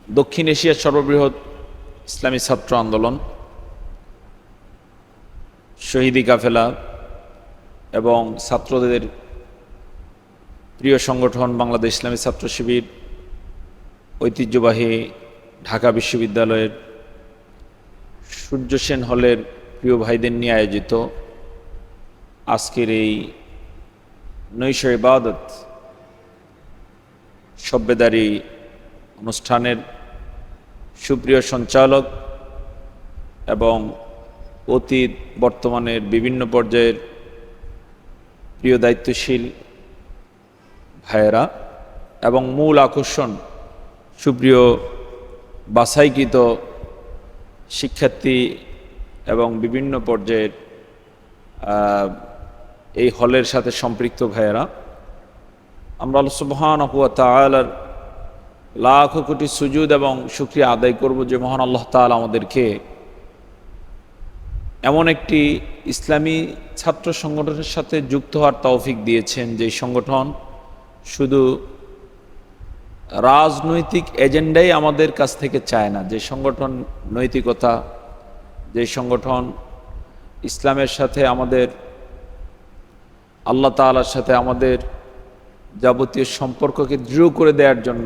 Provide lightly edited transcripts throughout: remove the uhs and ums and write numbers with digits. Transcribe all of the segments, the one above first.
দক্ষিণ এশিয়ার সর্ববৃহৎ ইসলামী ছাত্র আন্দোলন, শহীদি কাফেলা এবং ছাত্রদের প্রিয় সংগঠন বাংলাদেশ ইসলামী ছাত্র শিবির, ঐতিহ্যবাহী ঢাকা বিশ্ববিদ্যালয়ের সূর্য সেন হলের প্রিয় ভাইদের নিয়ে আয়োজিত আজকের এই নৈশ ইবাদত সব্বেদারি অনুষ্ঠানের সুপ্রিয় সঞ্চালক এবং অতীত বর্তমানের বিভিন্ন পর্যায়ের প্রিয় দায়িত্বশীল ভাইয়েরা এবং মূল আকর্ষণ সুপ্রিয় বাছাইকৃত শিক্ষার্থী এবং বিভিন্ন পর্যায়ের এই হলের সাথে সম্পৃক্ত ভাইয়েরা, আমরা আল্লাহ সুবহানাহু ওয়া তাআলার লাখ কোটি সুজুদ এবং শুকরিয়া আদায় করব যে মহান আল্লাহ তাআলা আমাদেরকে এমন একটি ইসলামী ছাত্র সংগঠনের সাথে যুক্ত হওয়ার তৌফিক দিয়েছেন, যে সংগঠন শুধু রাজনৈতিক এজেন্ডাই আমাদের কাছ থেকে চায় না, যে সংগঠন নৈতিকতা, যে সংগঠন ইসলামের সাথে আমাদের, আল্লাহ তাআলার সাথে আমাদের যাবতীয় সম্পর্ককে দৃঢ় করে দেওয়ার জন্য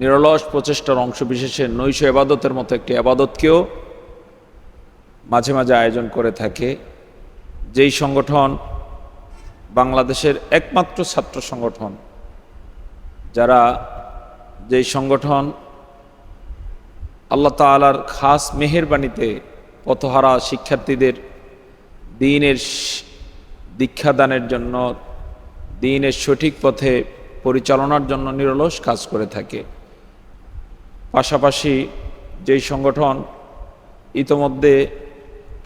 নিরলস প্রচেষ্টার অংশ বিশেষে নৈশ ইবাদতের মতো একটি ইবাদতকেও মাঝে মাঝে আয়োজন করে থাকে, যেই সংগঠন বাংলাদেশের একমাত্র ছাত্র সংগঠন যেই সংগঠন আল্লাহ তাআলার খাস মেহেরবানিতে পথহারা শিক্ষার্থীদের দ্বীনের দীক্ষাদানের জন্য, দ্বীনের সঠিক পথে পরিচালনার জন্য নিরলস কাজ করে থাকে। পাশাপাশি যেই সংগঠন ইতোমধ্যে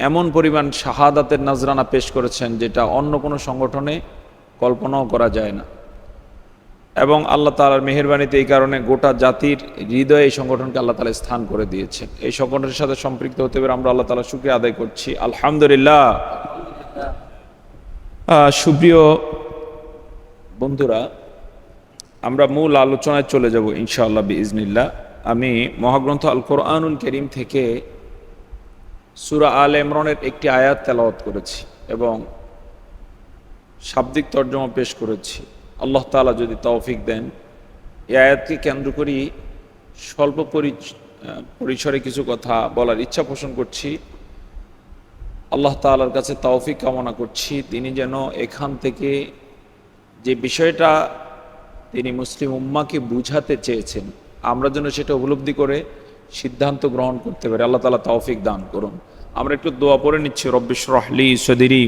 এমন পরিমাণ শাহাদাতের নজরানা পেশ করেছেন যেটা অন্য কোনো সংগঠনে কল্পনাও করা যায় না, এবং আল্লাহ তাআলার মেহেরবানিতে এই কারণে গোটা জাতির হৃদয়ে এই সংগঠনকে আল্লাহ তাআলা স্থান করে দিয়েছেন। এই সংগঠনের সাথে সম্পৃক্ত হতে পেরে আমরা আল্লাহ তাআলার শুকরিয়া আদায় করছি, আলহামদুলিল্লাহ। সুপ্রিয় বন্ধুরা, আমরা মূল আলোচনায় চলে যাব ইনশাআল্লাহ বিইজনিল্লাহ। আমি মহাগ্রন্থ আল কোরআনুল কারীম থেকে সূরা আলে ইমরানের একটি আয়াত তেলাওয়াত করেছি এবং শাব্দিক তর্জমা পেশ করেছি। আল্লাহ তাআলা যদি তৌফিক দেন, এই আয়াতকে কেন্দ্র করি স্বল্প পরিসরে কিছু কথা বলার ইচ্ছা পোষণ করছি। আল্লাহ তাআলার কাছে তৌফিক কামনা করছি, তিনি যেন এখান থেকে যে বিষয়টা তিনি মুসলিম উম্মাহকে বুঝাতে চেয়েছেন আমরা যেন সেটা উপলব্ধি করে সিদ্ধান্ত গ্রহণ করতে পারি। আল্লাহ তাআলা তৌফিক দান করুন। আমরা একটু দোয়া পড়ে নিচ্ছি। রব্বি ইশরাহ লি সাদরি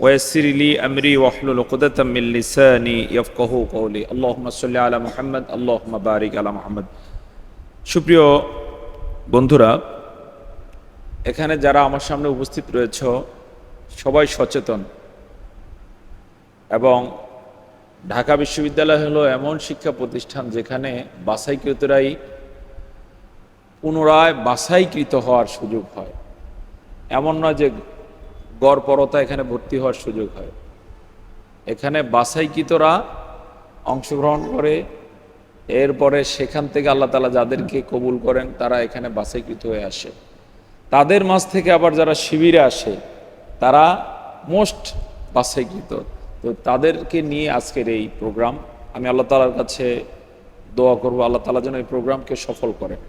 ওয়া ইয়াসসির লি আমরি ওয়াহলুল উকদাতাম মিন লিসানি ইয়াফকাহু কওলি। আল্লাহুম্মা সাল্লি আলা মুহাম্মদ, আল্লাহুম্মা বারিক আলা মুহাম্মদ। সুপ্রিয় বন্ধুরা, এখানে যারা আমার সামনে উপস্থিত রয়েছে সবাই সচেতন, এবং ঢাকা বিশ্ববিদ্যালয় হলো এমন শিক্ষা প্রতিষ্ঠান যেখানে বাছাইকৃতরাই পুনরায় বাছাইকৃত হওয়ার সুযোগ হয়। এমন নয় যে গড়পড়তা এখানে ভর্তি হওয়ার সুযোগ হয়, এখানে বাছাইকৃতরা অংশগ্রহণ করে, এরপরে সেখান থেকে আল্লাহ তাআলা যাদেরকে কবুল করেন তারা এখানে বাছাইকৃত হয়ে আসে। তাদের মাঝ থেকে আবার যারা শিবিরে আসে তারা মোস্ট বাছাইকৃত। তো তাদেরকে নিয়ে আজকের এই প্রোগ্রাম। আমি আল্লাহ তাআলার কাছে দোয়া করব আল্লাহ তাআলা যেন এই প্রোগ্রামকে সফল করেন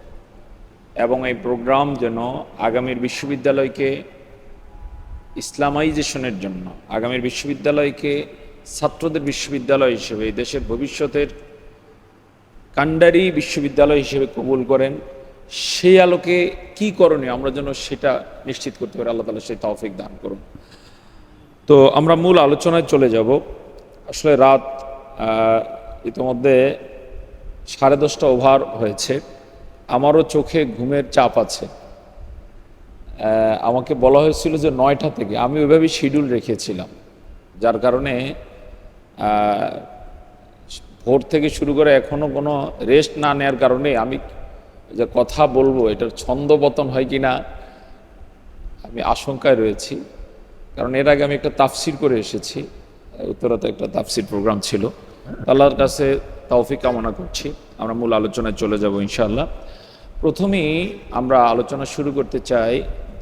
এবং এই প্রোগ্রাম যেন আগামীর বিশ্ববিদ্যালয়কে ইসলামাইজেশনের জন্য, আগামীর বিশ্ববিদ্যালয়কে ছাত্রদের বিশ্ববিদ্যালয় হিসেবে, এই দেশের ভবিষ্যতের কাণ্ডারি বিশ্ববিদ্যালয় হিসেবে কবুল করেন। সেই আলোকে কি করণীয় আমরা যেন সেটা নিশ্চিত করতে পারি। আল্লাহ তাআলা সেই তৌফিক দান করুন। তো আমরা মূল আলোচনায় চলে যাব। আসলে রাত ইতিমধ্যে 10:30 ওভার হয়েছে, আমারও চোখে ঘুমের চাপ আছে। আমাকে বলা হয়েছিল যে 9টা থেকে, আমি ওইভাবেই শিডিউল রেখেছিলাম, যার কারণে ভোর থেকে শুরু করে এখনও কোনো রেস্ট না নেওয়ার কারণে আমি যে কথা বলবো এটার ছন্দপতন হয় কি না আমি আশঙ্কায় রয়েছি। কারণ এর আগে আমি একটা তাফসির করে এসেছি, উত্তরাতে একটা তাফসির প্রোগ্রাম ছিল। আল্লাহর কাছে তৌফিক কামনা করছি। আমরা মূল আলোচনায় চলে যাব ইনশাআল্লাহ। প্রথমেই আমরা আলোচনা শুরু করতে চাই,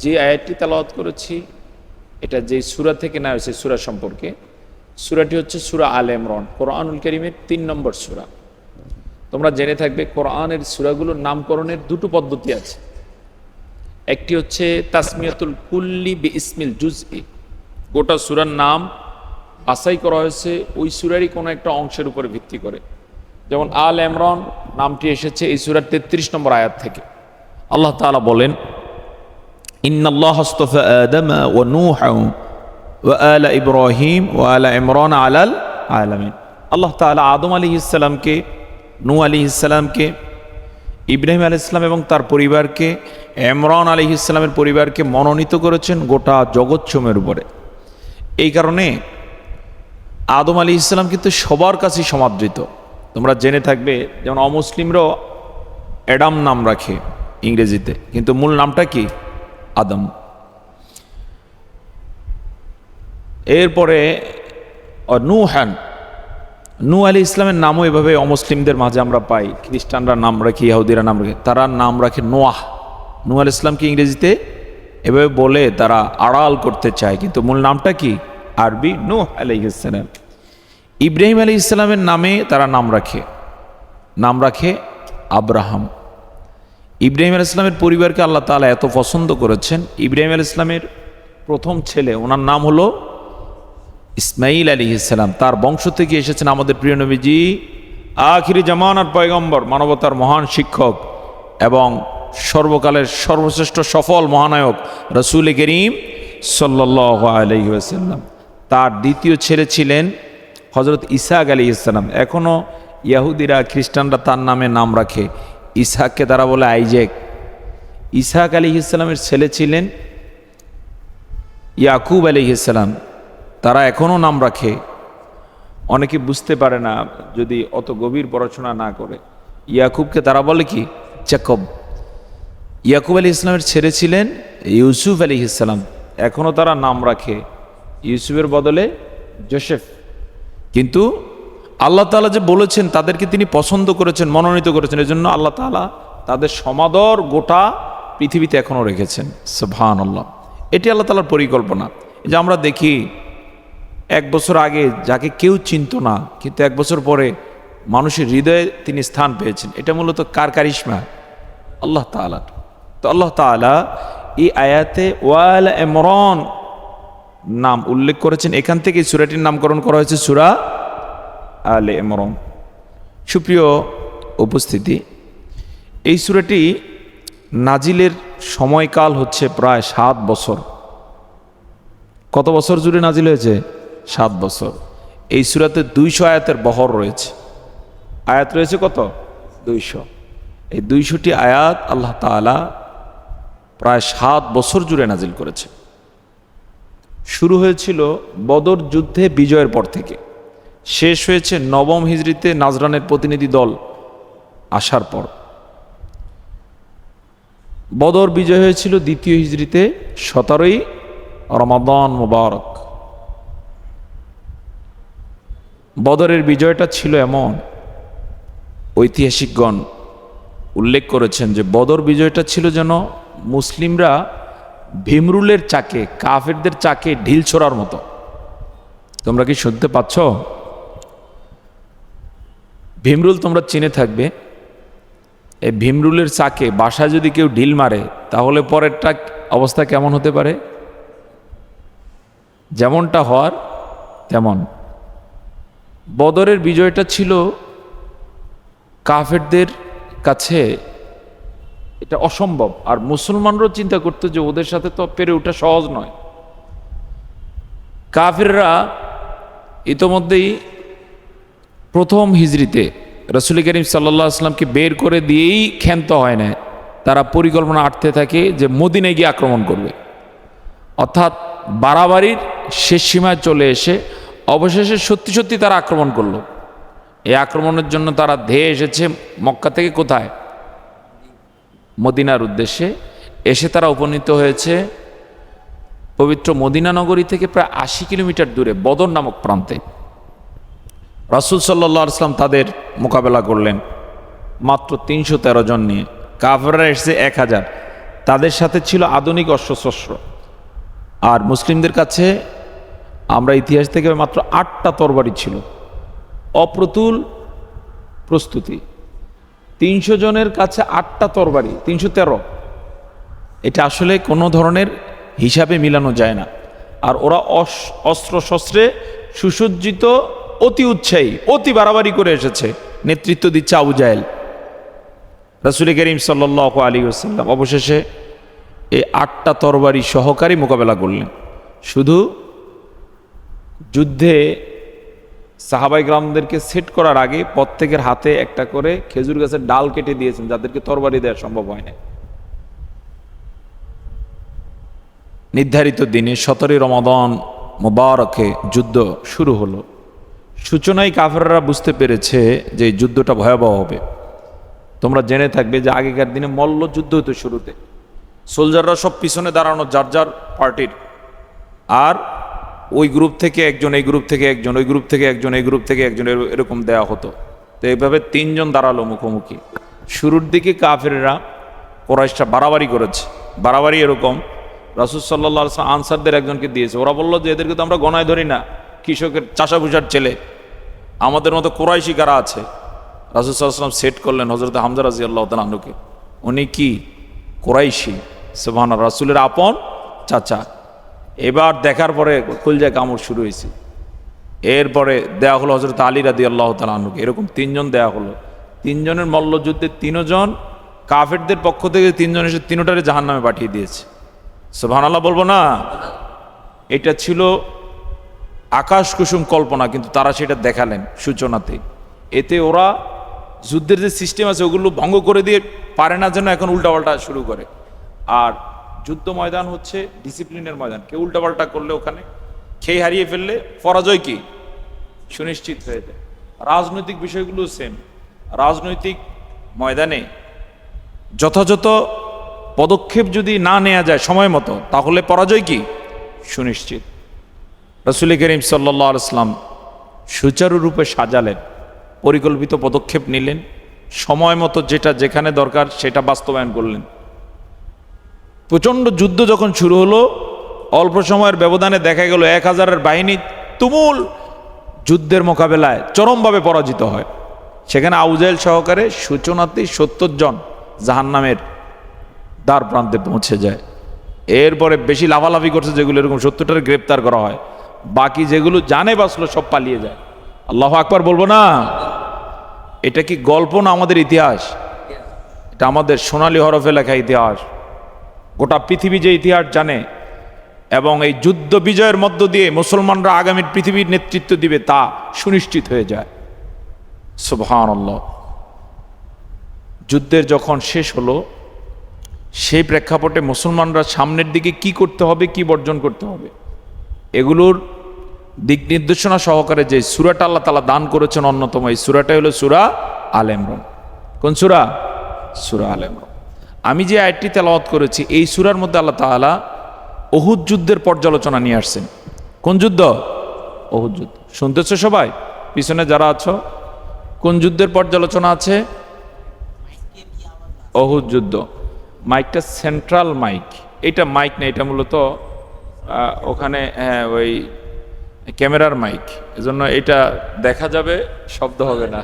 যে আয়াতটি তেলাওয়াত করেছি এটা যে সূরা থেকে নেওয়া হয়েছে সূরা সম্পর্কে। সূরাটি হচ্ছে সূরা আলে ইমরান, কোরআনুল কারীমের 3 নম্বর সূরা। তোমরা জেনে থাকবে কোরআনের সূরাগুলোর নামকরণের দুটো পদ্ধতি আছে। একটি হচ্ছে তাসমিয়াতুল কুল্লি বিইসমিল জুজই, গোটা সূরার নাম বাছাই করা হয়েছে ওই সূরারই কোনো একটা অংশের উপরে ভিত্তি করে। যেমন আল ইমরান নামটি এসেছে এই সূরার 33 নম্বর আয়াত থেকে। আল্লাহ তাআলা বলেন, ইন্নাল্লাহা আস্তাফা আদামা ওয়া নূহা ওয়া আলা ইব্রাহিম ওয়া আলা ইমরান আলাল আলামিন। আল্লাহ তাআলা আদম আলাইহিস সালামকে, নূহ আলাইহিস সালামকে, ইব্রাহিম আলাইহিস সালাম এবং তার পরিবারকে, ইমরান আলাইহিস সালামের পরিবারকে মনোনীত করেছেন গোটা জগৎসমূহের উপরে। এই কারণে আদম আলাইহিস সালাম কিন্তু সবার কাছেই সমাদৃত। তোমরা জেনে থাকবে যেমন অমুসলিমরাও অ্যাডাম নাম রাখে ইংরেজিতে, কিন্তু মূল নামটা কি? আদম। এরপরে নূহান, নূহ আলাইহিস ইসলামের নামও এভাবে অমুসলিমদের মাঝে আমরা পাই। খ্রিস্টানরা নাম রাখে, ইহুদিরা নাম রাখে, তারা নাম রাখে নোয়াহ। নূহ আলাইহিস ইসলামকে ইংরেজিতে এভাবে বলে তারা আড়াল করতে চায়, কিন্তু মূল নামটা কি? আরবি নূহ আলাইহিস সালাম। ইব্রাহিম আলাইহিস সালামের নামে তারা নাম রাখে আব্রাহাম। ইব্রাহিম আলাইহিস সালামের পরিবারকে আল্লাহ তাআলা এত পছন্দ করেছেন, ইব্রাহিম আলাইহিস সালামের প্রথম ছেলে, ওনার নাম হলো ইসমাইল আলাইহিস সালাম। তার বংশ থেকে এসেছেন আমাদের প্রিয় নবীজি, আখিরি জামানার পয়গম্বর, মানবতার মহান শিক্ষক এবং সর্বকালের সর্বশ্রেষ্ঠ সফল মহানায়ক রাসূল করিম সাল্লাল্লাহু আলাইহি ওয়াসাল্লাম। তার দ্বিতীয় ছেলে ছিলেন হযরত ইসহাক আলাইহিস সালাম। এখনও ইহুদিরা, খ্রিস্টানরা তার নামে নাম রাখে। ইসহাককে তারা বলে আইজ্যাক। ইসহাক আলাইহিস সালামের ছেলে ছিলেন ইয়াকুব আলাইহিস সালাম। তারা এখনও নাম রাখে। অনেকে বুঝতে পারে না যদি অত গভীর পড়াশোনা না করে। ইয়াকুবকে তারা বলে কি? জাকব। ইয়াকুব আলাইহিস সালামের ছেলে ছিলেন ইউসুফ আলাইহিস সালাম। এখনও তারা নাম রাখে, ইউসুফের বদলে জোসেফ। কিন্তু আল্লাহ তাআলা যে বলেছেন তাদেরকে তিনি পছন্দ করেছেন, মনোনীত করেছেন, এজন্য আল্লাহ তাআলা তাদের সমাদর গোটা পৃথিবীতে এখনও রেখেছেন। সুবহানাল্লাহ। এটি আল্লাহ তাআলার পরিকল্পনা। এই যে আমরা দেখি 1 বছর আগে যাকে কেউ চিনত না, কিন্তু 1 বছর পরে মানুষের হৃদয়ে তিনি স্থান পেয়েছেন। এটা মূলত কার কারিশমা? আল্লাহ তাআলার। তো আল্লাহ তাআলা এই আয়াতে ওয়াল ইমরান নাম উল্লেখ করেছেন। এখান থেকে সূরাটির নামকরণ করা হয়েছে সূরা আলে ইমরান। সুপ্রিয় উপস্থিতি, এই সূরাটি নাজিলের সময়কাল হচ্ছে প্রায় 7 বছর। কত বছর জুড়ে নাজিল হয়েছে? 7 বছর। এই সূরাতে 200 আয়াতের বহর রয়েছে। আয়াত রয়েছে কত? 200। এই 200টি আয়াত আল্লাহ তাআলা প্রায় 7 বছর জুড়ে নাজিল করেছে। শুরু হয়েছিল বদর যুদ্ধে বিজয়ের পর থেকে, শেষ হয়েছে 9ম হিজরিতে নাজরানের প্রতিনিধি দল আসার পর। বদর বিজয় হয়েছিল 2য় হিজরিতে 17ই রমাদান মুবারক। বদরের বিজয়টা ছিল এমন, ঐতিহাসিকগণ উল্লেখ করেছেন যে বদর বিজয়টা ছিল যেন মুসলিমরা ভীমরুলের চাকে, কাফেরদের চাকে ঢিল ছোড়ার মতো। তোমরা কি শুনতে পাচ্ছ? ভীমরুল তোমরা চিনে থাকবে। এই ভীমরুলের চাকে বাসায় যদি কেউ ঢিল মারে তাহলে পরেরটা অবস্থা কেমন হতে পারে? যেমনটা হওয়ার তেমন। বদরের বিজয়টা ছিল কাফেরদের কাছে এটা অসম্ভব। আর মুসলমানরাও চিন্তা করতো যে ওদের সাথে তো পেরে ওঠা সহজ নয়। কাফেররা ইতোমধ্যেই 1ম হিজরিতে রাসূল করিম সাল্লাল্লাহু আলাইহি ওয়াসাল্লামকে বের করে দিয়েই ক্ষান্ত হয় না। তারা পরিকল্পনা আঁটতে থাকে যে মদিনায় গিয়ে আক্রমণ করবে। অর্থাৎ বাড়াবাড়ির শেষ সীমায় চলে এসে অবশেষে সত্যি সত্যি তারা আক্রমণ করলো। এই আক্রমণের জন্য তারা ধেয়ে এসেছে মক্কা থেকে কোথায়? মদিনার উদ্দেশ্যে। এসে তারা উপনীত হয়েছে পবিত্র মদিনা নগরী থেকে প্রায় 80 কিলোমিটার দূরে বদর নামক প্রান্তে। রাসূল সাল্লাল্লাহু আলাইহি ওয়াসাল্লাম তাদের মোকাবেলা করলেন মাত্র ৩১৩ জন নিয়ে। কাফেররা এসেছে ১,০০০, তাদের সাথে ছিল আধুনিক অস্ত্রশস্ত্র। আর মুসলিমদের কাছে আমরা ইতিহাস থেকে মাত্র ৮টা তরবারি ছিল। অপ্রতুল প্রস্তুতি। ৩০০ জনের কাছে ৮টা তরবারি, ৩১৩। এটা আসলে কোনো ধরনের হিসাবে মিলানো যায় না। আর ওরা অস্ত্র শস্ত্রে সুসজ্জিত, অতি উৎসাহী, অতি বাড়াবাড়ি করে এসেছে। নেতৃত্ব দিচ্ছে আবু জাহেল। রাসূল করিম সাল্লাল্লাহু আলাইহি ওয়াসাল্লাম অবশেষে এই ৮টা তরবারি সহকারী মোকাবেলা করলেন। শুধু যুদ্ধে সাহাবাই গ্রামদেরকে সেট করার আগে প্রত্যেকের হাতে একটা করে খেজুর গাছের ডাল কেটে দিয়েছেন, যাদেরকে তরবারি দেওয়া সম্ভব হয় না। নির্ধারিত দিনে ১৭ রমাদান মুবারকে যুদ্ধ শুরু হলো। সূচনায় কাফেররা বুঝতে পেরেছে যে এই যুদ্ধটা ভয়াবহ হবে। তোমরা জেনে থাকবে যে আগেকার দিনে মল্ল যুদ্ধ হতো শুরুতে। সোলজাররা সব পিছনে দাঁড়ানো যার যার পার্টির, আর ওই গ্রুপ থেকে একজন, এই গ্রুপ থেকে একজন, ওই গ্রুপ থেকে একজন, এই গ্রুপ থেকে একজন, এরকম দেয়া হতো। তো এইভাবে ৩ জন দাঁড়ালো মুখোমুখি। শুরুর দিকে কাফেররা, কুরাইশরা বাড়াবাড়ি করেছে। বাড়াবাড়ি এরকম, রাসূল সাল্লাল্লাহু আলাইহি ওয়াসাল্লাম আনসারদের একজনকে দিয়েছে। ওরা বললো যে এদেরকে তো আমরা গণায় ধরি না, কৃষকের চাষাভুষার ছেলে, আমাদের মতো কুরাইশি কারা আছে। রাসূল সাল্লাল্লাহু আলাইহি ওয়াসাল্লাম সেট করলেন হযরত হামজা রাদিয়াল্লাহু তাআলা আনহুকে। উনি কি কুরাইশি, সুবহানাল্লাহ, রাসূলের আপন চাচা। এবার দেখার পরে কলজায় কামড় শুরু হয়েছে। এরপরে দেয়া হলো হযরত আলী রাদিয়াল্লাহু তাআলা আনহুকে। এরকম ৩ জন দেয়া হলো। ৩ জনের মল্লযুদ্ধে ৩ জন কাফেরদের পক্ষ থেকে ৩ জন এসে ৩টারে জাহান্নামে পাঠিয়ে দিয়েছে। সুবহানাল্লাহ বলবো না? এটা ছিল আকাশ কুসুম কল্পনা, কিন্তু তারা সেটা দেখালেন সূচনাতে। এতে ওরা যুদ্ধের যে সিস্টেম আছে ওগুলো ভঙ্গ করে দিয়ে পারে না, যেন এখন উল্টাপাল্টা শুরু করে। আর যুদ্ধ ময়দান হচ্ছে ডিসিপ্লিনের ময়দান। কেউ উল্টাপাল্টা করলে ওখানে খেয়ে হারিয়ে ফেললে পরাজয় কি সুনিশ্চিত হয়ে যায়। রাজনৈতিক বিষয়গুলো সেম। রাজনৈতিক ময়দানে যথাযথ পদক্ষেপ যদি না নেওয়া যায় সময় মতো, তাহলে পরাজয় কি সুনিশ্চিত। রাসূল করিম সাল্লাল্লাহু আলাইহি ওয়াসাল্লাম সুচারুরূপে সাজালেন, পরিকল্পিত পদক্ষেপ নিলেন, সময় মতো যেটা যেখানে দরকার সেটা বাস্তবায়ন করলেন। প্রচণ্ড যুদ্ধ যখন শুরু হলো, অল্প সময়ের ব্যবধানে দেখা গেল ১,০০০-এর বাহিনী তুমুল যুদ্ধের মোকাবেলায় চরমভাবে পরাজিত হয়। সেখানে আবু জাহেল সহকারে সূচনাতেই ৭০ জন জাহান্নামের দ্বার প্রান্তে পৌঁছে যায়। এরপরে বেশি লাফালাফি করছে যেগুলো, এরকম ৭০টারে গ্রেপ্তার করা হয়। বাকি যেগুলো জানে বাঁচলো সব পালিয়ে যায়। আল্লাহু আকবার বলবো না? এটা কি গল্প না আমাদের ইতিহাস? এটা আমাদের সোনালী হরফে লেখা ইতিহাস। গোটা পৃথিবী যে ইতিহাস জানে, এবং এই যুদ্ধ বিজয়ের মধ্য দিয়ে মুসলমানরা আগামীর পৃথিবীর নেতৃত্ব দিবে তা সুনিশ্চিত হয়ে যায়। সুবহানাল্লাহ। যুদ্ধের যখন শেষ হলো, সেই প্রেক্ষাপটে মুসলমানরা সামনের দিকে কি করতে হবে, কি বর্জন করতে হবে, এগুলোর দিক নির্দেশনা সহকারে যে সূরাটা আল্লাহ তাআলা দান করেছেন অন্যতম এই সূরাটাই হলো সূরা আলে ইমরান। কোন সূরা? সূরা আলে ইমরান। আমি যে আয়াতটি তেলাওয়াত করেছি, এই সূরার মধ্যে আল্লাহ তাআলা উহুদ যুদ্ধের পর্যালোচনা নিয়ে আসছেন। কোন যুদ্ধ? উহুদ যুদ্ধ। শুনতেছো সবাই? পিছনে যারা আছো, কোন যুদ্ধের পর্যালোচনা আছে? উহুদ যুদ্ধ। মাইকটা সেন্ট্রাল মাইক, এটা মাইক না, এটা মূলত ওখানে ওই ক্যামেরার মাইক, এজন্য এটা দেখা যাবে, শব্দ হবে না।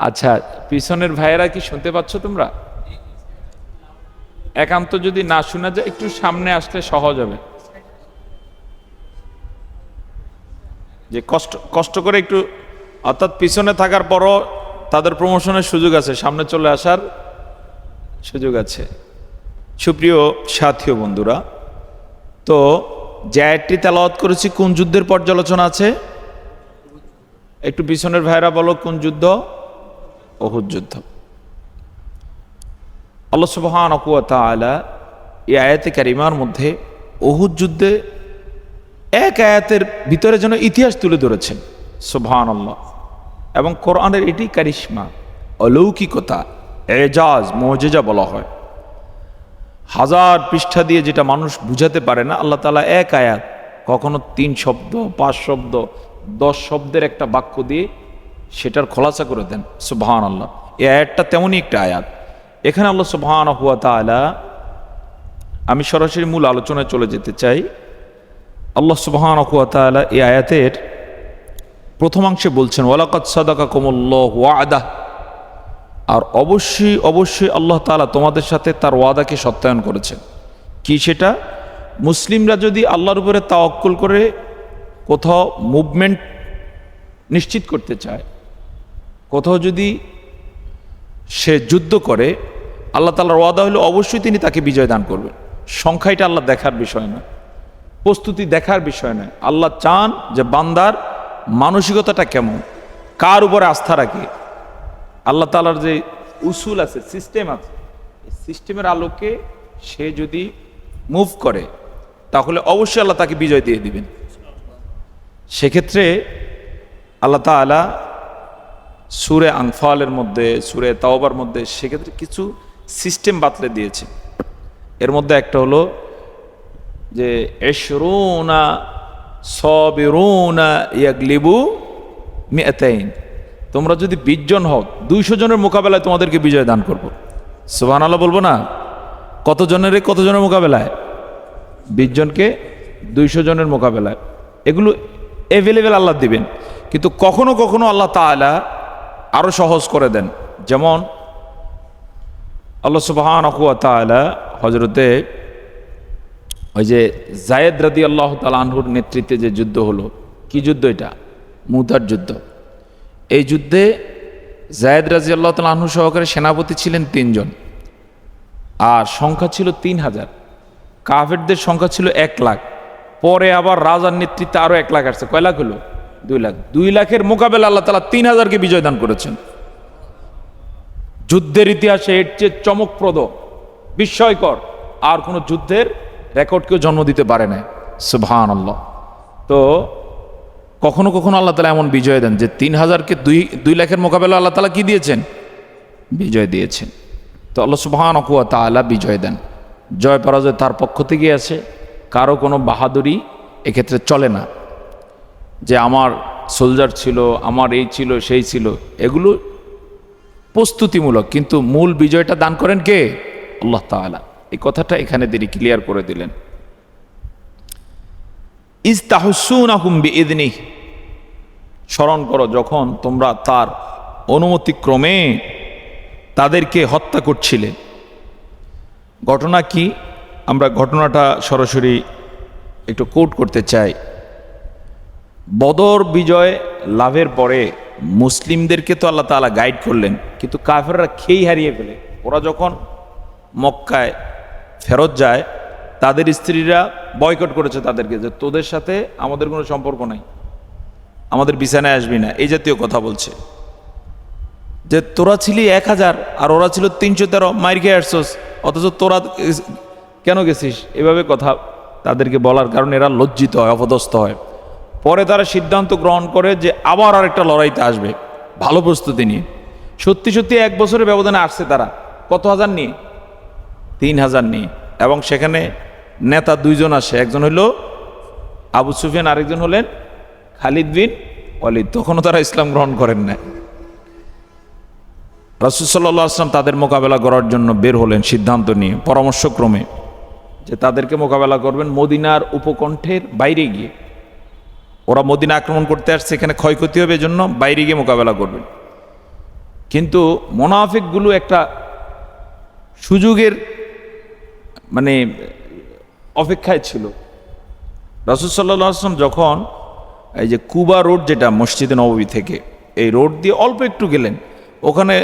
আচ্ছা, পিছনের ভাইয়েরা কি শুনতে পাচ্ছ তোমরা? একান্ত যদি না শোনা যায় একটু সামনে আসলে সহজ হবে। যে কষ্ট করে একটু, অর্থাৎ পিছনে থাকার পরও তাদের প্রমোশনের সুযোগ আছে, সামনে চলে আসার সুযোগ আছে। সুপ্রিয় সাথী ও বন্ধুরা, তো যে আয়াতটি তেলাওয়াত করেছি কোন যুদ্ধের পর্যালোচনা আছে? একটু পিছনের ভাইরা বলো, কোন যুদ্ধ? উহুদ যুদ্ধ। আল্লাহ সুবহানাহু ওয়া তাআলা এই আয়াতে কারিমার মধ্যে উহুদ যুদ্ধে এক আয়াতের ভিতরে যেন ইতিহাস তুলে ধরেছেন। সুবহানাল্লাহ। এবং কোরআনের এটি কারিশমা, অলৌকিকতা, এজাজ, মুজিজা বলা হয়। 1000 পৃষ্ঠা দিয়ে যেটা মানুষ বুঝাতে পারে না, আল্লাহ তাআলা এক আয়াত, কখনো 3 শব্দ, 5 শব্দ, 10 শব্দের একটা বাক্য দিয়ে সেটার খোলাসা করে দেন। সুবহানাল্লাহ। এই আয়াতটা তেমনই একটা আয়াত। এখানে আল্লাহ সুবহানাহু ওয়া তাআলা, আমি সরাসরি মূল আলোচনায় চলে যেতে চাই। আল্লাহ সুবহানাহু ওয়া তাআলা এই আয়াতের প্রথমাংশে বলছেন ওয়ালাকাদ সাদাকাকুমুল্লাহু ওয়া'দাহ, আর অবশ্যই অবশ্যই আল্লাহ তাআলা তোমাদের সাথে তার ওয়াদাকে সত্যায়ন করেছেন। কি সেটা? মুসলিমরা যদি আল্লাহর উপরে তাওয়াক্কুল করে কোথাও মুভমেন্ট নিশ্চিত করতে চায়, কোথাও যদি সে যুদ্ধ করে, আল্লাহ তাআলার ওয়াদা হলো অবশ্যই তিনি তাকে বিজয় দান করবেন। সংখ্যাটা আল্লাহ দেখার বিষয় না, প্রস্তুতি দেখার বিষয় নয়। আল্লাহ চান যে বান্দার মানসিকতাটা কেমন, কার উপরে আস্থা রাখে। আল্লাহ তাআলার যে উসুল আছে, সিস্টেম আছে, এই সিস্টেমের আলোকে সে যদি মুভ করে তাহলে অবশ্যই আল্লাহ তাকে বিজয় দিয়ে দিবেন। সেক্ষেত্রে আল্লাহ তাআলা সূরা আনফালের মধ্যে, সূরা তাওবার মধ্যে সেক্ষেত্রে কিছু সিস্টেম বাতলে দিয়েছে। এর মধ্যে একটা হলো যে ইশরুনা সাবিরুনা ইয়াগলিবু মিআতাইন, তোমরা যদি 20 জন হও 200 জনের মোকাবেলায় তোমাদেরকে বিজয় দান করব। সুবহানাল্লাহ বলবো না? কত জনের মোকাবেলায়? 20 জনকে 200 জনের মোকাবেলায়। এগুলো অ্যাভেলেবেল আল্লাহ দিবেন, কিন্তু কখনো কখনো আল্লাহ তাআলা আরো সহজ করে দেন। যেমন আল্লাহ সুবহানাহু ওয়া তাআলা হযরতে ওই যে যায়েদ রাদিয়াল্লাহু তাআলা আনহুর নেতৃত্বে যে যুদ্ধ হলো, কি যুদ্ধ এটা? মুতার যুদ্ধ। এই যুদ্ধে যায়েদ রাদিয়াল্লাহু তাআলা আনহু সহকারে সেনাপতি ছিলেন 3 জন, আর সংখ্যা ছিল 3000। কাফেরদের সংখ্যা ছিল 1 লাখ। পরে আবার রাজার নেতৃত্বে আরো 1 লাখ আসছে। কয় লাখ হলো? 2 লাখ। 2 লাখের মোকাবেলা আল্লাহ তাআলা 3000কে বিজয় দান করেছেন। যুদ্ধের ইতিহাসে এর চেয়ে চমকপ্রদ, বিস্ময়কর আর কোন যুদ্ধের রেকর্ড কেউ জন্ম দিতে পারে না। সুবহানাল্লাহ। তো কখনো কখনো আল্লাহ তাআলা এমন বিজয় দেন যে 3000কে 2 লাখের মোকাবেলা আল্লাহ তাআলা কি দিয়েছেন? বিজয় দিয়েছেন। তো আল্লাহ সুবহানাহু ওয়া তাআলা বিজয় দেন। জয় পরাজয় তার পক্ষ থেকে আছে, কারো কোনো বাহাদুরি এক্ষেত্রে চলে না যে আমার সোলজার ছিল, আমার এই ছিল, সেই ছিল। এগুলো প্রস্তুতিমূলক, কিন্তু মূল বিজয়টা দান করেন কে? আল্লাহ তাআলা। এই কথাটা এখানে তিনি ক্লিয়ার করে দিলেন। ইস্তাহসুনাহুম বিইذনিহি, স্মরণ করো যখন তোমরা তার অনুমতিক্রমে তাদেরকে হত্যা করছিলে। ঘটনা কি? আমরা ঘটনাটা সরাসরি একটু কোট করতে চাই। বদর বিজয় লাভের পরে মুসলিমদেরকে তো আল্লাহ তাআলা গাইড করলেন, কিন্তু কাফেররা খেই হারিয়ে ফেলে। ওরা যখন মক্কায় ফেরত যায়, তাদের স্ত্রীরা বয়কট করেছে তাদেরকে, যে তোদের সাথে আমাদের কোনো সম্পর্ক নাই, আমাদের বিছানায় আসবি না, এই জাতীয় কথা বলছে। যে তোরা ছিলি 1000 আর ওরা ছিল 313, মাইর খেয়ে আসছস, অথচ তোরা কেন গেছিস? এভাবে কথা তাদেরকে বলার কারণে এরা লজ্জিত হয়, অপদস্থ হয়। পরে তারা সিদ্ধান্ত গ্রহণ করে যে আবার আরেকটা লড়াইতে আসবে, ভালো প্রস্তুতি নিয়ে। সত্যি সত্যি 1 বছরের ব্যবধানে আসছে তারা। কত হাজার নিয়ে? 3000 নিয়ে। এবং সেখানে নেতা 2 জন আসে, একজন হলো আবু সুফিয়ান, আরেকজন হলেন খালিদ বিন ওয়ালিদ। তখনও তারা ইসলাম গ্রহণ করেন না। রাসূল সাল্লাল্লাহু আলাইহি ওয়াসাল্লাম তাদের মোকাবেলা করার জন্য বের হলেন সিদ্ধান্ত নিয়ে, পরামর্শক্রমে, যে তাদেরকে মোকাবেলা করবেন মদিনার উপকণ্ঠের বাইরে গিয়ে। ওরা মদিনা আক্রমণ করতে আসছে, এখানে ক্ষয়ক্ষতি হবে, এজন্য বাইরে গিয়ে মোকাবেলা করবেন। কিন্তু মুনাফিকগুলো একটা সুযোগের মানে অপেক্ষায় ছিল। রাসূল সাল্লাল্লাহু আলাইহি ওয়াসাল্লাম যখন এই যে কুবা রোড, যেটা মসজিদে নববী থেকে, এই রোড দিয়ে অল্প একটু গেলেন, ওখানে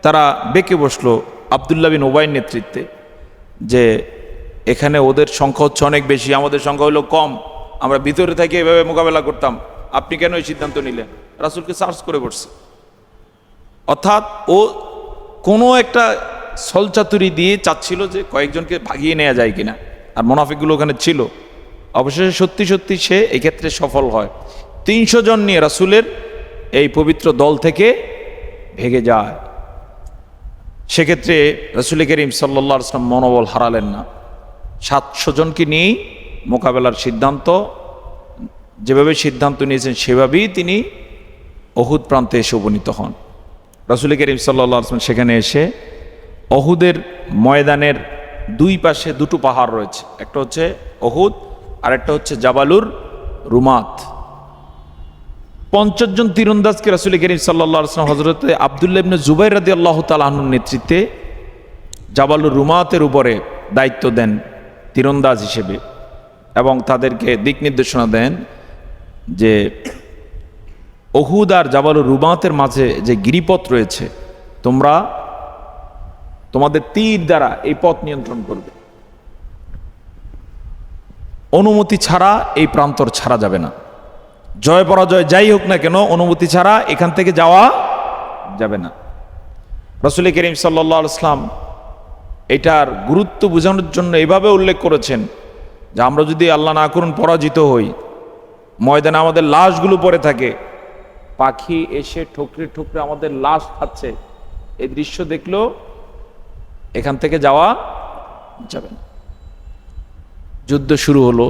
তারা বেঁকে বসলো আব্দুল্লাহ বিন উবাইয়ের নেতৃত্বে, যে এখানে ওদের সংখ্যা হচ্ছে অনেক বেশি, আমাদের সংখ্যা হলো কম, আমরা ভিতরে থেকে এভাবে মোকাবেলা করতাম, আপনি কেন এই সিদ্ধান্ত নিলেন? রাসূলকে সার্চ করে বসছে। অর্থাৎ ও কোনো একটা ছলচাতুরি দিয়ে চাচ্ছিল যে কয়েকজনকে ভাগিয়ে নেওয়া যায় কিনা, আর মুনাফিকগুলো ওখানে ছিল। অবশেষে সত্যি সত্যি সে এই ক্ষেত্রে সফল হয়। 300 জন নিয়ে রাসূলের এই পবিত্র দল থেকে ভেগে যায়। সেক্ষেত্রে রাসূল করিম সাল্লাল্লাহু আলাইহি ওয়াসাল্লাম মনোবল হারালেন না। 700 জনকে নিয়েই মোকাবেলার সিদ্ধান্ত যেভাবে সিদ্ধান্ত নিয়েছেন সেভাবেই তিনি অহুদ প্রান্তে এসে উপনীত হন। রাসূল করিম সাল্লাল্লাহু আলাইহি ওয়াসাল্লাম সেখানে এসে অহুদের ময়দানের দুই পাশে দুটো পাহাড় রয়েছে, একটা হচ্ছে অহুদ আর একটা হচ্ছে জাবালুর রুমাত। 50 জন তীরন্দাজকে রাসূল করিম সাল্লাল্লাহু আলাইহি ওয়াসাল্লাম হযরত আব্দুল্লাহ ইবনে জুবাইর রাদিয়াল্লাহু তাআলা আনহুর নেতৃত্বে জাবালুর রুমাতের উপরে দায়িত্ব দেন তীরন্দাজ হিসেবে, এবং তাদেরকে দিক নির্দেশনা দেন যে অহুদ আর জাবালুর রুমাতের মাঝে যে গিরিপথ রয়েছে, তোমরা তোমাদের তীর দ্বারা এই পথ নিয়ন্ত্রণ করবে, অনুমতি ছাড়া এই প্রান্তর ছাড়া যাবে না। জয় পরাজয় যাই হোক না কেন, অনুমতি ছাড়া এখান থেকে যাওয়া যাবে না। রাসূল করিম সাল্লাল্লাহু আলাইহি ওয়াসাল্লাম এটার গুরুত্ব বোঝানোর জন্য এভাবে উল্লেখ করেছেন যে আমরা যদি আল্লাহ না করুন পরাজিত হই, ময়দানে আমাদের লাশগুলো পড়ে থাকে, পাখি এসে ঠুকরে ঠুকরে আমাদের লাশ খাচ্ছে, এই দৃশ্য দেখলেও এখান থেকে যাওয়া যাবে না। যুদ্ধ শুরু হলো,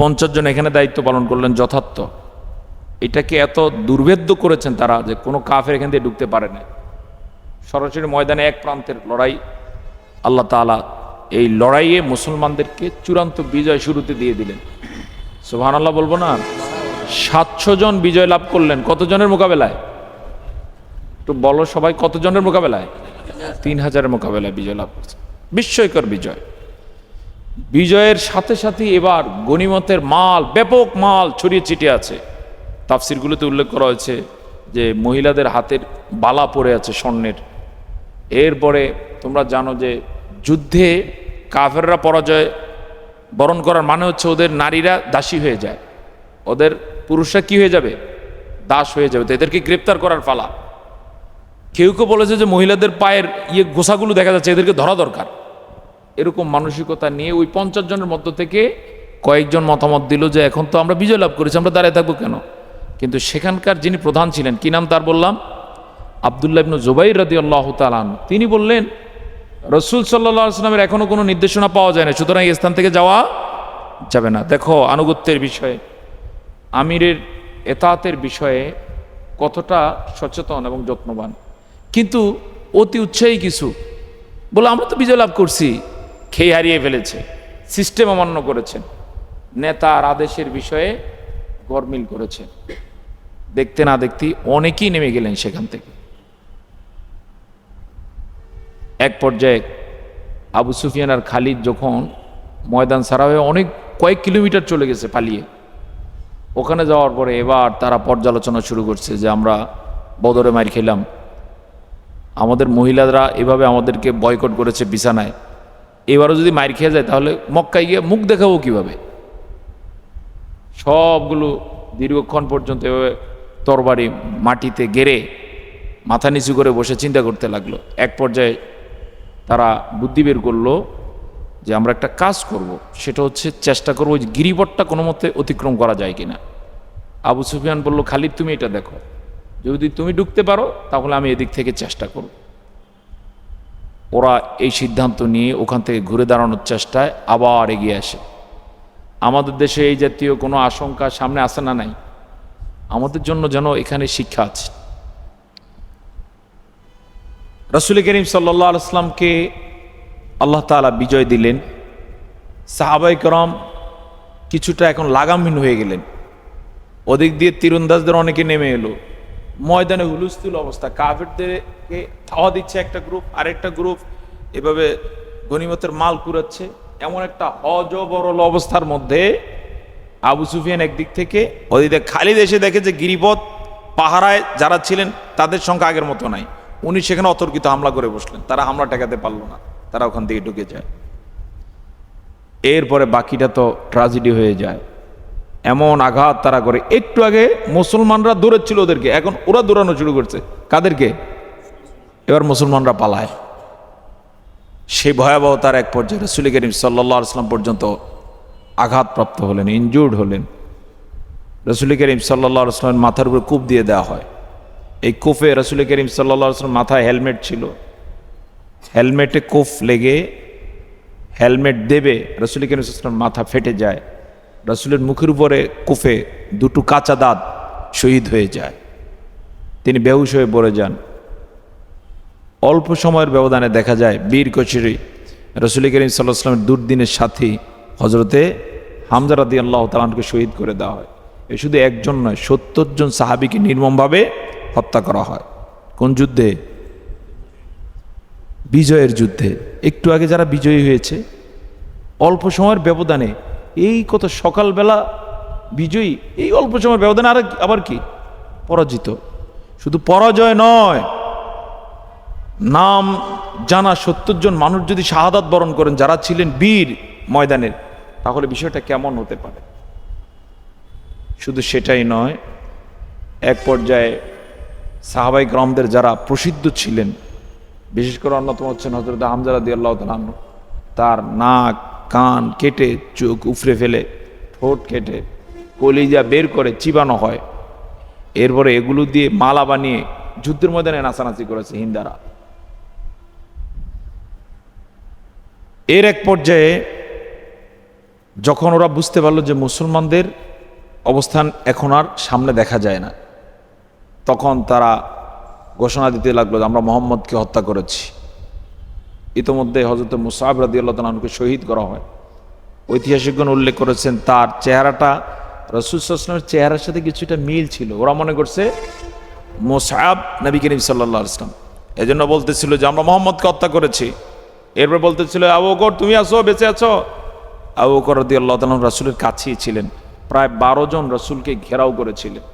50 জন এখানে দায়িত্ব পালন করলেন যথার্থ। এটাকে এত দুর্ভেদ্য করেছেন তারা যে কোনো কাফের এখান দিয়ে ঢুকতে পারে না। সরাসরি ময়দানে এক প্রান্তের লড়াই, আল্লাহ তাআলা এই লড়াইয়ে মুসলমানদেরকে চূড়ান্ত বিজয় শুরুতে দিয়ে দিলেন। সুবহানাল্লাহ বলবো না? 700 জন বিজয় লাভ করলেন। কতজনের মোকাবেলায়? একটু বলো সবাই, কতজনের মোকাবেলায়? 3000-এর মোকাবেলায় বিজয় লাভ করছে। বিস্ময়কর বিজয়। বিজয়ের সাথে সাথে এবার গনিমতের মাল, ব্যাপক মাল ছড়িয়ে ছিটিয়ে আছে। তাফসিরগুলোতে উল্লেখ করা হয়েছে যে মহিলাদের হাতের বালা পড়ে আছে স্বর্ণের। এরপরে তোমরা জানো যে যুদ্ধে কাফেররা পরাজয় বরণ করার মানে হচ্ছে ওদের নারীরা দাসী হয়ে যায়, ওদের পুরুষরা কি হয়ে যাবে? দাস হয়ে যাবে। তো এদেরকে গ্রেপ্তার করার পালা। কেউ কেউ বলেছে যে মহিলাদের পায়ের গোছাগুলো দেখা যাচ্ছে, এদেরকে ধরা দরকার। এরকম মানসিকতা নিয়ে ওই 50 জনের মধ্য থেকে কয়েকজন মতামত দিল যে এখন তো আমরা বিজয় লাভ করেছি, আমরা দাঁড়িয়ে থাকবো কেন? কিন্তু সেখানকার যিনি প্রধান ছিলেন, কি নাম তার বললাম? আব্দুল্লাহ ইবনে জুবাইর রাদিয়াল্লাহু তাআলা আনহু। তিনি বললেন রাসূল সাল্লাল্লাহু আলাইহি ওয়াসাল্লামের এখনো কোনো নির্দেশনা পাওয়া যায় না, সুতরাং এই স্থান থেকে যাওয়া যাবে না। দেখো আনুগত্যের বিষয়ে, আমিরের এতাতের বিষয়ে কতটা সচেতন এবং যত্নবান। কিন্তু অতি উৎসাহী কিছু বলে আমরা তো বিজয় লাভ করছি, খেয়ে হারিয়ে ফেলেছে, সিস্টেম অমান্য করেছেন, নেতার আদেশের বিষয়ে গরমিল করেছেন। দেখতে না দেখতেই অনেকেই নেমে গেলেন সেখান থেকে। এক পর্যায়ে আবু সুফিয়ান আর খালিদ যখন ময়দান ছাড়া হয়ে অনেক কয়েক কিলোমিটার চলে গেছে পালিয়ে, ওখানে যাওয়ার পরে এবার তারা পর্যালোচনা শুরু করছে যে আমরা বদরে মার খেলাম, আমাদের মহিলারা এভাবে আমাদেরকে বয়কট করেছে বিছানায়, এবারও যদি মার খেয়ে যায় তাহলে মক্কায় গিয়ে মুখ দেখাবো কিভাবে? সবগুলো দীর্ঘক্ষণ পর্যন্ত এভাবে তরবারি মাটিতে গেড়ে মাথা নিচু করে বসে চিন্তা করতে লাগলো। এক পর্যায়ে তারা বুদ্ধি বের করলো যে আমরা একটা কাজ করব, সেটা হচ্ছে চেষ্টা করবো ওই গিরিপথটা কোনো মতে অতিক্রম করা যায় কিনা। আবু সুফিয়ান বলল, খালিদ তুমি এটা দেখো, যদি তুমি ঢুকতে পারো তাহলে আমি এদিক থেকে চেষ্টা করব। ওরা এই সিদ্ধান্ত নিয়ে ওখান থেকে ঘুরে দাঁড়ানোর চেষ্টায় আবার এগিয়ে আসে। আমাদের দেশে এই জাতীয় কোনো আশঙ্কা সামনে আসে না? নাই। আমাদের জন্য যেন এখানে শিক্ষা আছে। রাসূল করিম সাল্লাল্লাহু আলাইহি ওয়াসাল্লামকে আল্লাহ তাআলা বিজয় দিলেন। সাহাবায়ে কেরাম কিছুটা এখন লাগামহীন হয়ে গেলেন। ওদিক দিয়ে তীরন্দাজদের অনেকে নেমে এলো, ময়দানে হুলস্থুল অবস্থা, কাফেরদেরকে ধাওয়া দিচ্ছে একটা গ্রুপ, আরেকটা গ্রুপ এভাবে গনিমতের মাল কুড়াচ্ছে। এমন একটা হজবরল অবস্থার মধ্যে আবু সুফিয়ান একদিক থেকে, ওদিকে খালিদ এসে দেখে যে গিরিপথ পাহারায় যারা ছিলেন তাদের সংখ্যা আগের মতো নাই। উনি সেখানে অতর্কিত হামলা করে বসলেন, তারা হামলা ঠেকাতে পারলো না, তারা ওখান থেকে ঢুকে যায়। এরপরে বাকিটা তো ট্র্যাজেডি হয়ে যায়। এমন আঘাত তারা করে, একটু আগে মুসলমানরা দৌড়াচ্ছিল ওদেরকে, এখন ওরা দৌড়ানো শুরু করছে। কাদেরকে? এবার মুসলমানরা পালায়। সেই ভয়াবহতার এক পর্যায়ে রাসূল করিম সাল্লাল্লাহু আলাইহি ওয়াসাল্লাম পর্যন্ত আঘাতপ্রাপ্ত হলেন, ইনজুর্ড হলেন। রাসূল করিম সাল্লাল্লাহু আলাইহি ওয়াসাল্লামের মাথার উপরে কূপ দিয়ে দেওয়া হয়। এই কূপে রাসূল করিম সাল্লাল্লাহু আলাইহি ওয়াসাল্লাম মাথায় হেলমেট ছিল, হেলমেটে কূপ লেগে হেলমেট দেবে রাসূল করিম সাল্লাল্লাহু আলাইহি ওয়াসাল্লাম মাথা ফেটে যায়। রাসূলের মুখের উপরে কূপে দুটো কাঁচা দাঁত শহীদ হয়ে যায়, তিনি বেহুশ হয়ে পড়ে যান। অল্প সময়ের ব্যবধানে দেখা যায় বীর কচুরি রসুল করিম সাল্লাল্লাহু আলাইহি ওয়াসাল্লামের দুর্দিনের সাথী হজরতে হামজা রাদিয়াল্লাহু তাআলা আনহুকে শহীদ করে দেওয়া হয়। এ শুধু একজন নয়, ৭০ জন সাহাবীকে নির্মমভাবে হত্যা করা হয়। কোন যুদ্ধে? বিজয়ের যুদ্ধে। একটু আগে যারা বিজয়ী হয়েছে অল্প সময়ের ব্যবধানে, এই কত সকালবেলা বিজয়ী, এই অল্প সময়ের ব্যবধানে আবার কি পরাজিত। শুধু পরাজয় নয়, নাম জানা ৭০ জন মানুষ যদি শাহাদাত বরণ করেন যারা ছিলেন বীর ময়দানের, তাহলে বিষয়টা কেমন হতে পারে। শুধু সেটাই নয়, এক পর্যায়ে সাহাবাই کرامদের যারা প্রসিদ্ধ ছিলেন, বিশেষ করে অন্যতম হচ্ছেন হযরত হামজা রাদিয়াল্লাহু তাআলা আনহু, তার নাক কান কেটে, চোখ উফরে ফেলে, ঠোঁট কেটে, কলিজা বের করে চিবানো হয়। এরপরে এগুলো দিয়ে মালা বানিয়ে যুদ্ধের ময়দানে নাচানাচি করেছে হিন্দারা। এর এক পর্যায়ে যখন ওরা বুঝতে পারলো যে মুসলমানদের অবস্থান এখন আর সামনে দেখা যায় না, তখন তারা ঘোষণা দিতে লাগলো যে আমরা মুহাম্মদকে হত্যা করেছি। ইতোমধ্যে হযরত মুসআব রাদিয়াল্লাহু তাআলা আনহুকে শহীদ করা হয়। ঐতিহাসিকগণ উল্লেখ করেছেন তার চেহারাটা রাসূল সাল্লাল্লাহু আলাইহি ওয়াসাল্লামের চেহারার সাথে কিছুটা মিল ছিল। ওরা মনে করছে মুসআব নবী করিম সাল্লাল্লাহু আলাইহি ওয়াসাল্লাম, এজন্য বলতেছিল যে আমরা মুহাম্মদকে হত্যা করেছি। এরপর বলতেছিল আবু বকর তুমি আছো, বেঁচে আছো। আবু বকর রাদিয়াল্লাহু তাআলা রাসূলের কাছেই ছিলেন, প্রায় 12 জন রাসূলকে ঘেরাও করেছিলেন।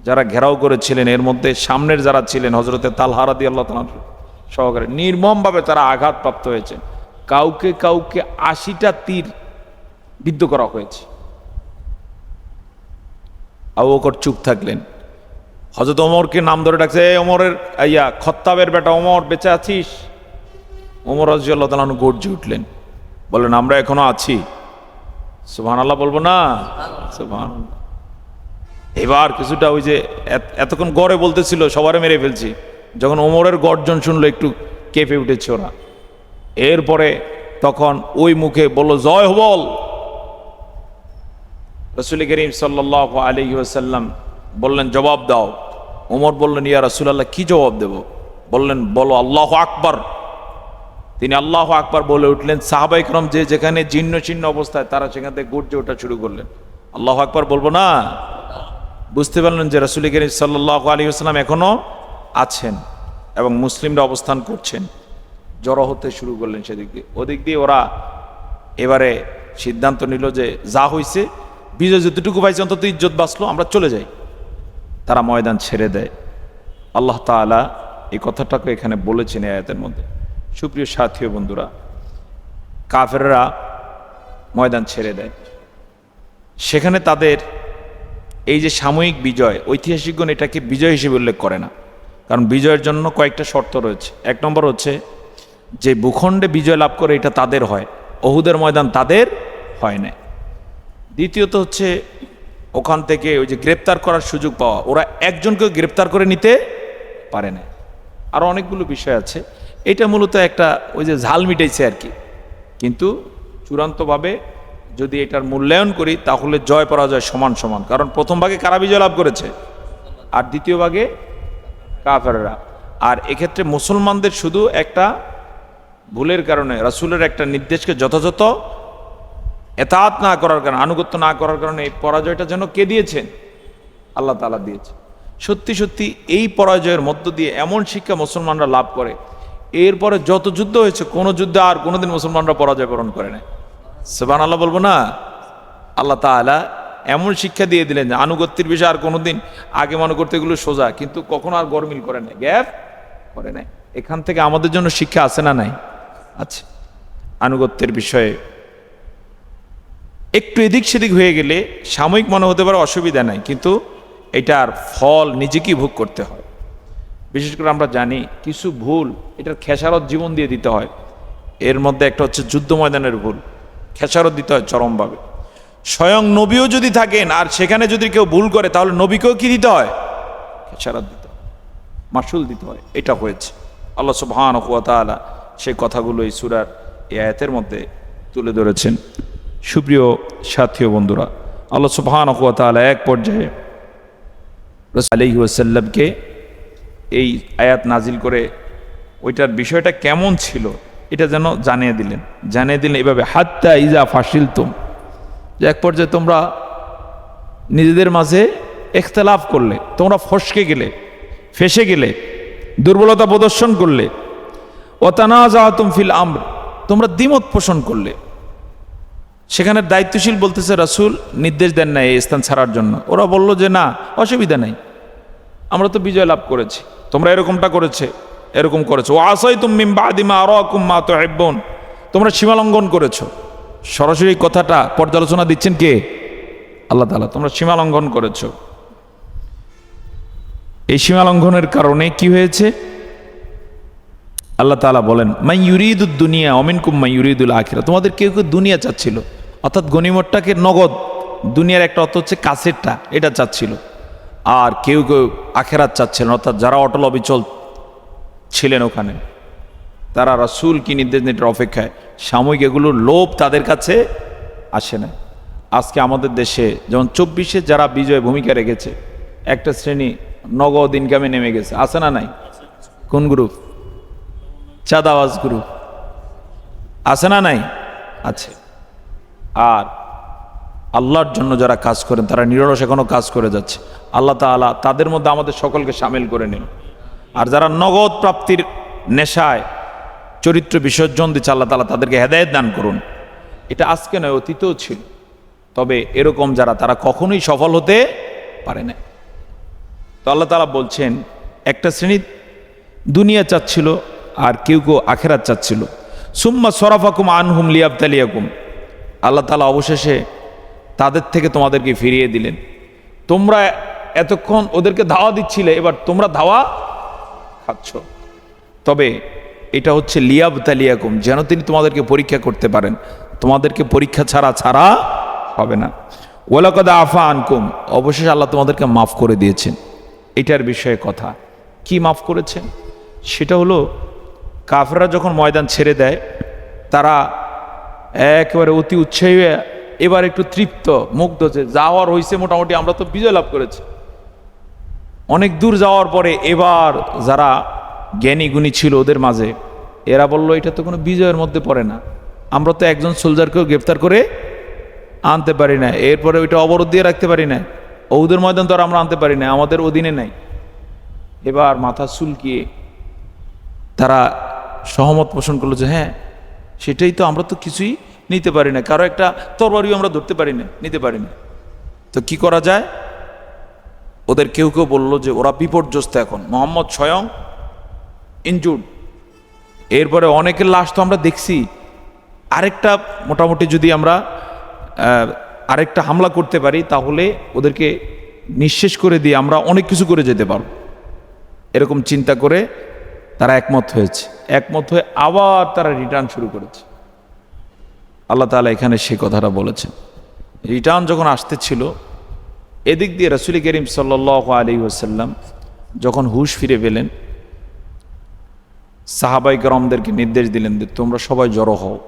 যারা ঘেরাও করেছিলেন এর মধ্যে সামনের যারা ছিলেন হযরতে তালহা রাদিয়াল্লাহু তাআলা সহকারে নির্মমভাবে তারা আঘাতপ্রাপ্ত হয়েছে। কাউকে কাউকে 80টা তীর বিদ্ধ করা হয়েছে। আবু বকর চুপ থাকলেন। হযরত ওমরকে নাম ধরে ডাকছে, এই ওমরের খত্তাবের বেটা ওমর, বেঁচে আছিস? ওমর রাদিয়াল্লাহু তাআলা আনহু গর্জে উঠলেন, বললেন আমরা এখনো আছি। সুবহানাল্লাহ বলবো না? সুবহানাল্লাহ। এবার কিছুটা ওই যে এতক্ষণ গড়ে বলতেছিল সবারে মেরে ফেলছি, যখন ওমরের গর্জন শুনলো একটু কেঁপে উঠেছে ওরা। এরপরে তখন ওই মুখে বলল জয় বল। রাসূল করিম সাল্লাল্লাহু আলাইহি ওয়াসাল্লাম বললেন জবাব দাও। ওমর বললেন ইয়া রাসূলুল্লাহ কি জবাব দেব? বললেন বলো আল্লাহু আকবার। তিনি আল্লাহু আকবার বলে উঠলেন। সাহাবায়ে কেরাম যে যেখানে জীর্ণ শীর্ণ অবস্থায় তারা সেখান থেকে গর্জে ওঠা শুরু করলেন, আল্লাহু আকবার বলবো না? বুঝতে পারলেন যে রাসূল করিম সাল্লাল্লাহু আলাইহি ওয়াসাল্লাম এখনো আছেন এবং মুসলিমরা অবস্থান করছেন। জড়ো হতে শুরু করলেন সেদিক দিয়ে। ওদিক দিয়ে ওরা এবারে সিদ্ধান্ত নিল যে যা হয়েছে, বিজয় যতটুকু পাইছে অন্তত ইজ্জত বাঁচলো, আমরা চলে যাই। তারা ময়দান ছেড়ে দেয়। আল্লাহ তাআলা এই কথাটাকে এখানে বলেছেন আয়াতের মধ্যে। সুপ্রিয় সাথী ও বন্ধুরা, কাফেররা ময়দান ছেড়ে দেয়। সেখানে তাদের এই যে সাময়িক বিজয়, ঐতিহাসিকগণ এটাকে বিজয় হিসেবে উল্লেখ করে না, কারণ বিজয়ের জন্য কয়েকটা শর্ত রয়েছে। এক নম্বর হচ্ছে যে ভূখণ্ডে বিজয় লাভ করে এটা তাদের হয়, উহুদের ময়দান তাদের হয় না। দ্বিতীয়ত হচ্ছে ওখান থেকে ওই যে গ্রেপ্তার করার সুযোগ পাওয়া, ওরা একজনকেও গ্রেপ্তার করে নিতে পারে না। আরও অনেকগুলো বিষয় আছে। এটা মূলত একটা ওই যে ঝাল মিটাইছে আর কি। কিন্তু চূড়ান্তভাবে যদি এটার মূল্যায়ন করি তাহলে জয় পরাজয় সমান সমান। কারণ প্রথম ভাগে কারা বিজয় লাভ করেছে আর দ্বিতীয় ভাগে কাফেররা। আর এক্ষেত্রে মুসলমানদের শুধু একটা ভুলের কারণে, রাসূলের একটা নির্দেশকে যথাযথ এতাআত না করার কারণে, আনুগত্য না করার কারণে এই পরাজয়টা যেন কে দিয়েছেন? আল্লাহ তাআলা দিয়েছে। সত্যি সত্যি এই পরাজয়ের মধ্য দিয়ে এমন শিক্ষা মুসলমানরা লাভ করে, এরপরে যত যুদ্ধ হয়েছে কোনো যুদ্ধে আর কোনোদিন মুসলমানরা পরাজয় বরণ করে না। সুবহানাল্লাহ বলবো না? আল্লাহ তাআলা এমন শিক্ষা দিয়ে দিলেন যে আনুগত্যের বিষয়ে আর কোনোদিন, আগে মনে করতে এগুলো সোজা, কিন্তু কখনো আর গরমিল করে না, গ্যাপ করে নাই। এখান থেকে আমাদের জন্য শিক্ষা আছে না নাই? আছে। আনুগত্যের বিষয়ে একটু এদিক সেদিক হয়ে গেলে সাময়িক মনে হতে পারে অসুবিধা নাই, কিন্তু এটার ফল নিজেকেই ভোগ করতে হয়। বিশেষ করে আমরা জানি কিছু ভুল এটার খেসারত জীবন দিয়ে দিতে হয়। এর মধ্যে একটা হচ্ছে যুদ্ধ ময়দানের ভুল, খেসারত দিতে হয় চরমভাবে। স্বয়ং নবীও যদি থাকেন আর সেখানে যদি কেউ ভুল করে তাহলে নবীকেও কি দিতে হয়? খেসারত দিতে হয়, মাসুল দিতে হয়। এটা হয়েছে। আল্লাহ সুবহানাহু ওয়া তাআলা সেই কথাগুলো এই সূরার এই আয়াতের মধ্যে তুলে ধরেছেন। সুপ্রিয় সাথী ও বন্ধুরা, আল্লাহ সুবহানাহু ওয়া তাআলা এক পর্যায়ে রাসূল আলাইহি ওয়াসাল্লামকে এই আয়াত নাজিল করে ওইটার বিষয়টা কেমন ছিল এটা যেন জানিয়ে দিলেন এভাবে, হাত্তা ইজা ফাশিলতুম, যে এক পর্যায়ে তোমরা নিজেদের মাঝে ইখতিলাফ করলে, তোমরা ফসকে গেলে, ফেসে গেলে, দুর্বলতা প্রদর্শন করলে, ওয়া তানাযাআতুম ফিল আমর, তোমরা দ্বিমত পোষণ করলে। সেখানে দায়িত্বশীল বলতেছে রাসূল নির্দেশ দেন না এই স্থান ছাড়ার জন্য। ওরা বলল যে না, অসুবিধা নাই, আমরা তো বিজয় লাভ করেছি, তোমরা এরকম করেছো। ওয়া আসাইতুম মিন বাদি মা আরাকুম মা তুহিব্বুন, তোমরা সীমালঙ্ঘন করেছো। সরাসরি কথাটা পর্যালোচনা দিচ্ছেন কে? আল্লাহ তাআলা। তোমরা সীমালঙ্ঘন করেছো। এই সীমালঙ্ঘনের কারণে কি হয়েছে? আল্লাহ তাআলা বলেন, মান ইউরিদুদ দুনিয়া ওয়া মিনকুম মান ইউরিদুল আখিরা, তোমাদের কেউ কেউ দুনিয়া চাচ্ছিল, অর্থাৎ গনিমতটাকে নগদ, দুনিয়ার একটা অর্থ হচ্ছে কাছেরটা, এটা চাচ্ছিল। আর কেউ কেউ আখিরাত চাচ্ছিলেন, অর্থাৎ যারা অটল অবিচল ছিলেন ওখানে, তারা রাসূল কি নির্দেশ এটার অপেক্ষায়। সাময়িক এগুলোর লোভ তাদের কাছে আসে না। আজকে আমাদের দেশে যেমন 24-এ যারা বিজয় ভূমিকা রেখেছে, একটা শ্রেণী নগদ ইনকামে নেমে গেছে, আছে না নাই? কোন গ্রুপ? চাঁদাবাজ গ্রুপ, আছে না নাই? আছে। আর আল্লাহর জন্য যারা কাজ করেন তারা নিরলস এখনো কাজ করে যাচ্ছে। আল্লাহ তাআলা তাদের মধ্যে আমাদের সকলকে সামিল করে নিন। আর যারা নগদ প্রাপ্তির নেশায় চরিত্র বিসর্জন দিচ্ছে, আল্লাহ তাআলা তাদেরকে হেদায়েত দান করুন। এটা আজকে নয়, অতীতেও ছিল। তবে এরকম যারা, তারা কখনোই সফল হতে পারে না। তো আল্লাহ তাআলা বলছেন, একটা শ্রেণী দুনিয়া চাচ্ছিল আর কেউ কেউ আখিরাত চাচ্ছিল। সুম্মা সরাফাকুম আনহুম লিয়াবতালিয়াকুম, আল্লাহ তাআলা অবশেষে তাদের থেকে তোমাদেরকে ফিরিয়ে দিলেন। তোমরা এতক্ষণ ওদেরকে ধাওয়া দিচ্ছিলে, এবার তোমরা ধাওয়া খাচ্ছ। তবে এটা হচ্ছে লিয়াবতালিয়াকুম, যেন তিনি তোমাদেরকে পরীক্ষা করতে পারেন। তোমাদেরকে পরীক্ষা ছাড়া হবে না। ওয়ালাকাদ আফা আনকুম, অবশেষে আল্লাহ তোমাদেরকে মাফ করে দিয়েছেন। এটার বিষয়ে কথা, কি মাফ করেছেন? সেটা হলো, কাফেররা যখন ময়দান ছেড়ে দেয়, তারা একেবারে অতি উৎসাহী হয়ে এবার একটু তৃপ্ত, মুগ্ধ, যে যাওয়ার হয়েছে, মোটামুটি আমরা তো বিজয় লাভ করেছি। অনেক দূর যাওয়ার পরে এবার যারা জ্ঞানী গুণী ছিল ওদের মাঝে, এরা বলল এটা তো কোনো বিজয়ের মধ্যে পড়ে না, আমরা তো একজন সোলজারকেও গ্রেফতার করে আনতে পারি না, এরপরে ওইটা অবরোধ দিয়ে রাখতে পারি না, ওদের ময়দান তো আর আমরা আনতে পারি না, আমাদের অধীনে নাই। এবার মাথা চুলকিয়ে তারা সহমত পোষণ করলো যে হ্যাঁ সেটাই তো, আমরা তো কিছুই নিতে পারি না, কারো একটা তরবারিও আমরা ধরতে পারি না, নিতে পারি না, তো কি করা যায়? ওদের কেউ কেউ বললো যে ওরা বিপর্যস্ত, এখন মোহাম্মদ স্বয়ং ইনজুর্ড, এরপরে অনেকের লাশ তো আমরা দেখছি, আরেকটা মোটামুটি যদি আমরা আরেকটা হামলা করতে পারি তাহলে ওদেরকে নিঃশেষ করে দিয়ে আমরা অনেক কিছু করে যেতে পারব। এরকম চিন্তা করে তারা একমত হয়েছে, একমত হয়ে আবার তারা রিটার্ন শুরু করেছে। আল্লাহ তাআলা এখানে সে কথাটা বলেছেন। রিটার্ন যখন আসতেছিল, এদিক দিয়ে রাসূল করিম সাল্লাল্লাহু আলাইহি ওয়াসাল্লাম যখন হুঁশ ফিরে পেলেন, সাহাবায়ে কেরামদেরকে নির্দেশ দিলেন যে তোমরা সবাই জড়ো হও।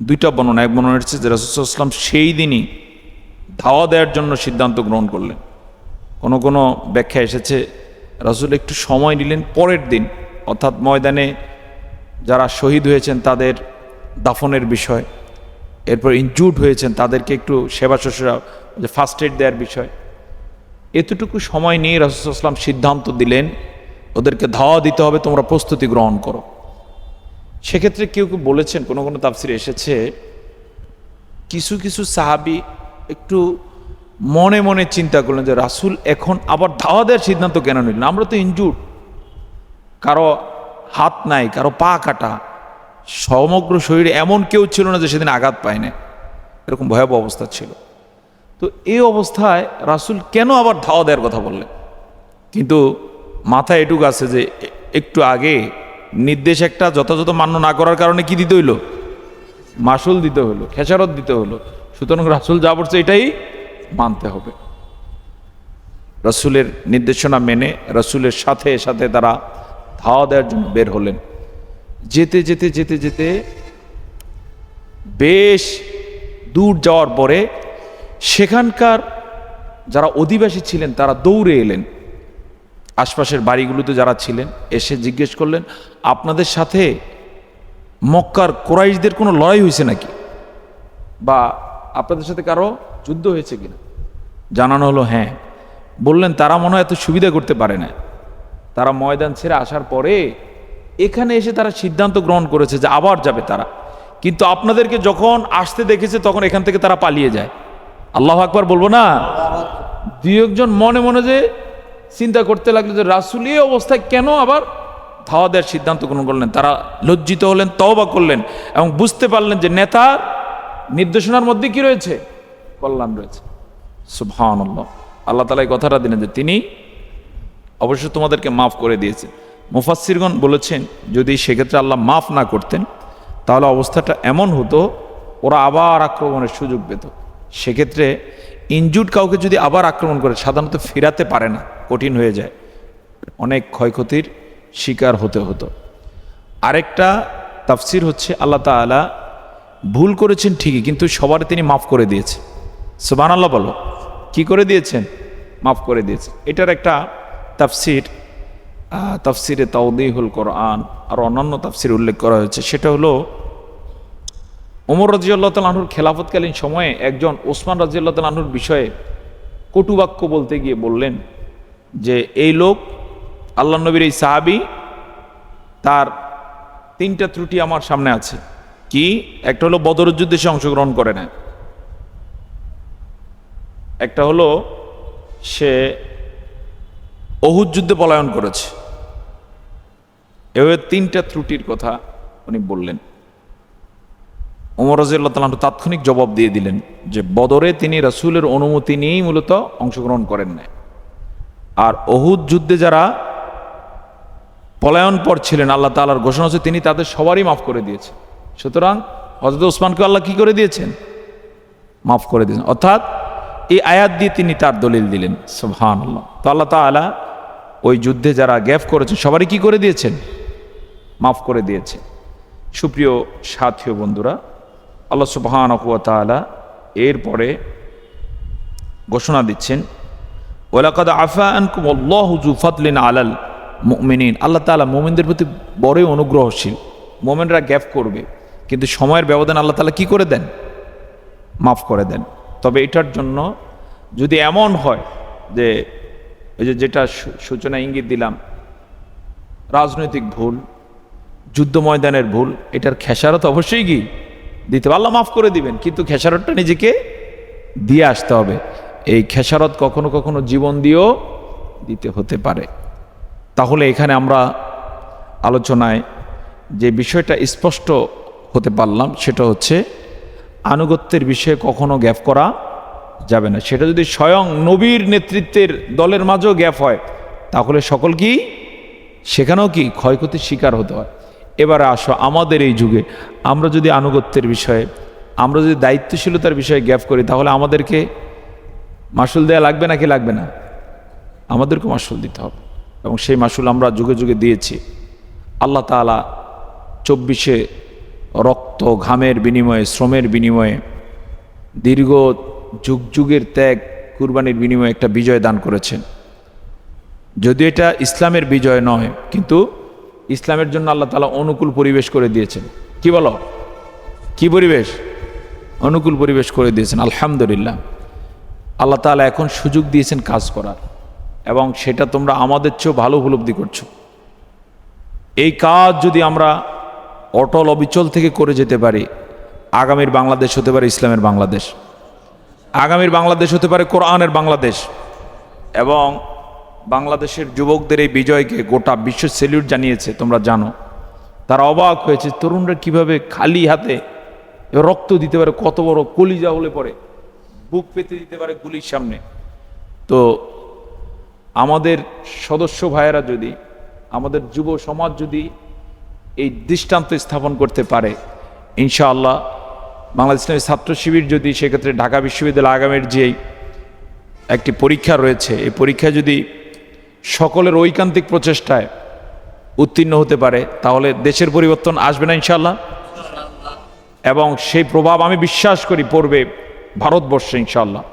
দুইটা বর্ণনা, এক বর্ণনা হচ্ছে যে রাসূল সাল্লাল্লাহু আলাইহি ওয়াসাল্লাম সেই দিনই ধাওয়া দেওয়ার জন্য সিদ্ধান্ত গ্রহণ করলেন। কোনো ব্যাখ্যা এসেছে রাসূল একটু সময় নিলেন পরের দিন, অর্থাৎ ময়দানে যারা শহীদ হয়েছেন তাদের দাফনের বিষয়, এরপর ইনজুর্ড হয়েছেন তাদেরকে একটু সেবা শুশ্রূষা, ফার্স্ট এড দেওয়ার বিষয়, এতটুকু সময় নিয়ে রাসূল সাল্লাল্লাহু আলাইহি ওয়াসাল্লাম সিদ্ধান্ত দিলেন ওদেরকে ধাওয়া দিতে হবে, তোমরা প্রস্তুতি গ্রহণ করো। সেক্ষেত্রে কেউ কেউ বলেছেন, কোনো তাফসিরে এসেছে, কিছু কিছু সাহাবী একটু মনে মনে চিন্তা করলেন যে রাসূল এখন আবার ধাওয়া দেওয়ার সিদ্ধান্ত কেন নিলেন, আমরা তো ইনজুর্ড, কারো হাত নাই, কারো পা কাটা, সমগ্র শরীরে এমন কেউ ছিল না যে সেদিন আঘাত পায় না, এরকম ভয়াবহ অবস্থা ছিল। তো এই অবস্থায় রাসূল কেন আবার ধাওয়া দেওয়ার কথা বললেন? কিন্তু মাথায় এটুকু আছে যে একটু আগে নির্দেশ একটা যথাযথ মান্য না করার কারণে কি দিতে হইলো? মাসুল দিতে হলো, খেসারত দিতে হলো। সুতরাং রাসূল যা বলছে এটাই মানতে হবে। রাসূলের নির্দেশনা মেনে রাসূলের সাথে সাথে তারা ধাওয়া দেওয়ার জন্য বের হলেন। যেতে যেতে যেতে যেতে বেশ দূর যাওয়ার পরে সেখানকার যারা অধিবাসী ছিলেন তারা দৌড়ে এলেন, আশপাশের বাড়িগুলোতে যারা ছিলেন, এসে জিজ্ঞেস করলেন, আপনাদের সাথে মক্কার কোরাইশদের কোনো লড়াই হয়েছে নাকি, বা আপনাদের সাথে কারো যুদ্ধ হয়েছে কিনা? জানানো হলো হ্যাঁ। বললেন তারা মনে হয় এত সুবিধা করতে পারে না, তারা ময়দান ছেড়ে আসার পরে এখানে এসে তারা সিদ্ধান্ত গ্রহণ করেছে যে আবার যাবে তারা, কিন্তু আপনাদেরকে যখন আসতে দেখেছে তখন এখান থেকে তারা পালিয়ে যায়। আল্লাহু আকবার বলবো না? দুই একজন মনে মনে যে চিন্তা করতে লাগলো যে রাসূল এই অবস্থায় কেন আবার ধাওয়া দেওয়ার সিদ্ধান্ত গ্রহণ করলেন। তারা লজ্জিত হলেন, তওবা করলেন এবং বুঝতে পারলেন যে নেতার নির্দেশনার মধ্যে কি রয়েছে? কল্যাণ রয়েছে। সুবহানাল্লাহ। আল্লাহ তাআলা এই কথাটা দিলেন যে তিনি অবশ্য তোমাদেরকে মাফ করে দিয়েছেন। মুফাসসিরগণ বলেছেন যদি সেক্ষেত্রে আল্লাহ মাফ না করতেন তাহলে অবস্থাটা এমন হতো ওরা আবার আক্রমণের সুযোগ পেত। সেক্ষেত্রে ইনজুর্ড কাউকে যদি আবার আক্রমণ করে সাধারণত ফেরাতে পারে না, কঠিন হয়ে যায়, অনেক ক্ষয়ক্ষতির শিকার হতে হতো। আরেকটা তাফসির হচ্ছে আল্লাহ তাআলা ভুল করেছেন ঠিকই, কিন্তু সবার তিনি মাফ করে দিয়েছেন। সুবহানাল্লাহ বলো। কি করে দিয়েছেন? মাফ করে দিয়েছেন। এটার একটা তাফসির তাফসিরে তাওদীহুল কোরআন আর অন্যান্য তাফসির উল্লেখ করা হয়েছে। সেটা হলো ওমর রাদিয়াল্লাহু তাআলা আনহুর খেলাফতকালীন সময়ে একজন ওসমান রাদিয়াল্লাহু তাআলা আনহুর বিষয়ে কটুবাক্য বলতে গিয়ে বললেন যে এই লোক আল্লাহ নবীর এই সাহাবী, তার তিনটা ত্রুটি আমার সামনে আছে। কি? একটা হলো বদরের যুদ্ধে সে অংশগ্রহণ করে না, একটা হলো সে উহুদ যুদ্ধে পলায়ন করেছে। এভাবে তিনটা ত্রুটির কথা উনি বললেন। ওমর রাদিয়াল্লাহু তাআলা আনহু তাৎক্ষণিক জবাব দিয়ে দিলেন যে বদরে তিনি রাসূলের অনুমতি নিয়েই মূলত অংশগ্রহণ করেন না, আর উহুদ যুদ্ধে যারা পলায়ন পর ছিলেন আল্লাহ তাআলার ঘোষণা হচ্ছে তিনি তাদের সবারই মাফ করে দিয়েছেন। সুতরাং হযরত ওসমানকে আল্লাহ কি করে দিয়েছেন? মাফ করে দিয়েছেন। অর্থাৎ এই আয়াত দিয়ে তিনি তার দলিল দিলেন। সুবহানাল্লাহ। তো আল্লাহ তাআলা ওই যুদ্ধে যারা গ্যাফ করেছেন সবারই কি করে দিয়েছেন? মাফ করে দিয়েছেন। সুপ্রিয় সাথী ও বন্ধুরা, আল্লাহ সুবহানাহু ওয়া তাআলা এরপরে ঘোষণা দিচ্ছেন ওয়ালাকাদ আফা আনকুম আল্লাহু যু ফাদলিন আলাল মুমিনিন। আল্লাহ তাআলা মুমিনদের প্রতি বড়ই অনুগ্রহশীল। মুমিনরা গ্যাফ করবে, কিন্তু সময়ের ব্যবধান আল্লাহ তাআলা কি করে দেন? মাফ করে দেন। তবে এটার জন্য যদি এমন হয় যে ওই যেটা সূচনা ইঙ্গিত দিলাম, রাজনৈতিক ভুল, যুদ্ধ ময়দানের ভুল, এটার খেসারত অবশ্যই কি দিতে হবে। আল্লাহ মাফ করে দিবেন, কিন্তু খেসারতটা নিজেকে দিয়ে আসতে হবে। এই খেসারত কখনো কখনো জীবন দিয়েও দিতে হতে পারে। তাহলে এখানে আমরা আলোচনায় যে বিষয়টা স্পষ্ট হতে পারলাম সেটা হচ্ছে আনুগত্যের বিষয়ে কখনো গ্যাপ করা যাবে না। সেটা যদি স্বয়ং নবীর নেতৃত্বের দলের মাঝেও গ্যাপ হয় তাহলে সকল কি সেখানেও কি ক্ষয়ক্ষতির শিকার হতে হয়। এবারে আসো আমাদের এই যুগে আমরা যদি আনুগত্যের বিষয়ে, আমরা যদি দায়িত্বশীলতার বিষয়ে গ্যাপ করি তাহলে আমাদেরকে মাসুল দেয়া লাগবে নাকি লাগবে না? আমাদেরকে মাসুল দিতে হবে, এবং সেই মাসুল আমরা যুগে যুগে দিয়েছি। আল্লাহ তাআলা 24 রক্ত ঘামের বিনিময়ে, শ্রমের বিনিময়ে, দীর্ঘ যুগ যুগের ত্যাগ কুরবানির বিনিময়ে একটা বিজয় দান করেছেন। যদিও এটা ইসলামের বিজয় নয়, কিন্তু ইসলামের জন্য আল্লাহ তাআলা অনুকূল পরিবেশ করে দিয়েছেন। কি বলো? কি পরিবেশ? অনুকূল পরিবেশ করে দিয়েছেন। আলহামদুলিল্লাহ। আল্লাহ তাআলা এখন সুযোগ দিয়েছেন কাজ করার, এবং সেটা তোমরা আমাদের চেয়েও ভালো উপলব্ধি করছো। এই কাজ যদি আমরা অটল অবিচল থেকে করে যেতে পারি, আগামীর বাংলাদেশ হতে পারে ইসলামের বাংলাদেশ, আগামীর বাংলাদেশ হতে পারে কোরআনের বাংলাদেশ। এবং বাংলাদেশের যুবকদের এই বিজয়কে গোটা বিশ্ব সেলিউট জানিয়েছে। তোমরা জানো, তারা অবাক হয়েছে তরুণরা কিভাবে খালি হাতে রক্ত দিতে পারে, কত বড় কলিজা হলে পরে বুক পেতে দিতে পারে গুলির সামনে। তো আমাদের সদস্য ভাইয়েরা যদি, আমাদের যুব সমাজ যদি এই দৃষ্টান্ত স্থাপন করতে পারে, ইনশাআল্লাহ বাংলাদেশ ইসলামী ছাত্র শিবির যদি সেক্ষেত্রে ঢাকা বিশ্ববিদ্যালয় আগামীর যে একটি পরীক্ষা রয়েছে, এই পরীক্ষায় যদি সকলের ঐকান্তিক প্রচেষ্টায় উত্তীর্ণ হতে পারে তাহলে দেশের পরিবর্তন আসবে না ইনশাআল্লাহ। এবং সেই প্রভাব আমি বিশ্বাস করি পড়বে ভারতবর্ষে ইনশাআল্লাহ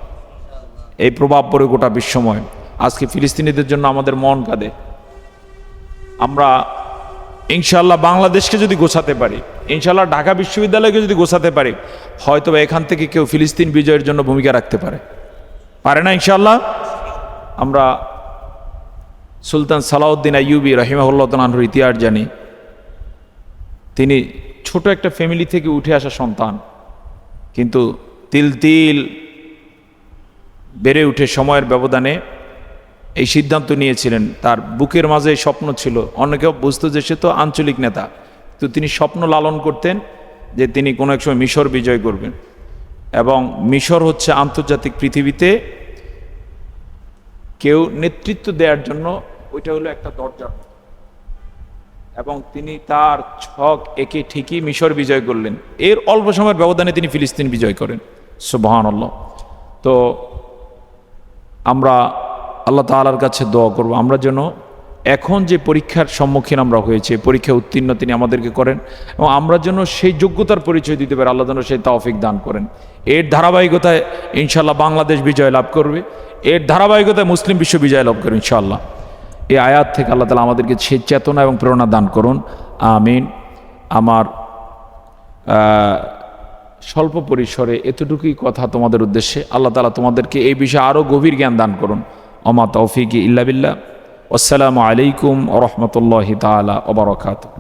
এই প্রভাব পড়ে গোটা বিশ্বময়। আজকে ফিলিস্তিনিদের জন্য আমাদের মন কাঁদে। আমরা ইনশাআল্লাহ বাংলাদেশকে যদি গোছাতে পারি, ইনশাআল্লাহ ঢাকা বিশ্ববিদ্যালয়কে যদি গোছাতে পারি, হয়তো এখান থেকে কেউ ফিলিস্তিন বিজয়ের জন্য ভূমিকা রাখতে পারে না ইনশাআল্লাহ। আমরা সুলতান সালাউদ্দিন আইয়ুবী রাহিমাহুল্লাহ তাআলার ইতিহাস জানি। তিনি ছোট একটা ফ্যামিলি থেকে উঠে আসা সন্তান, কিন্তু তিল তিল বেড়ে উঠে সময়ের ব্যবধানে এই সিদ্ধান্ত নিয়েছিলেন। তার বুকের মাঝে স্বপ্ন ছিল, অনেকেও বুঝতো যে সে তো আঞ্চলিক নেতা, তো তিনি স্বপ্ন লালন করতেন যে তিনি কোনো এক সময় মিশর বিজয় করবেন, এবং মিশর হচ্ছে আন্তর্জাতিক পৃথিবীতে কেউ নেতৃত্ব দেওয়ার জন্য ওইটা হলো একটা দরজা, এবং তিনি তার ছক একে ঠিকই মিশর বিজয় করলেন। এর অল্প সময়ের ব্যবধানে তিনি ফিলিস্তিন বিজয় করেন। সুবহানাল্লাহ। তো আমরা আল্লাহ তাআলার কাছে দোয়া করব আমরা যেন এখন যে পরীক্ষার সম্মুখীন আমরা হয়েছে, পরীক্ষা উত্তীর্ণ তিনি আমাদেরকে করেন, এবং আমরা যেন সেই যোগ্যতার পরিচয় দিতে পারি। আল্লাহ যেন সেই তৌফিক দান করেন। এর ধারাবাহিকতায় ইনশাআল্লাহ বাংলাদেশ বিজয় লাভ করবে, এর ধারাবাহিকতায় মুসলিম বিশ্ব বিজয় লাভ করবে ইনশাআল্লাহ। এই আয়াত থেকে আল্লাহ তাআলা আমাদেরকে সেই চেতনা এবং প্রেরণা দান করুন, আমিন। আমার স্বল্প পরিসরে এতটুকুই কথা তোমাদের উদ্দেশ্যে। আল্লাহ তাআলা তোমাদেরকে এই বিষয়ে আরও গভীর জ্ঞান দান করুন। ওমা তৌফিকি ইল্লা বিল্লাহ। আসসালামু আলাইকুম ওয়া রাহমাতুল্লাহি তাআলা ওয়া বারাকাতুহু।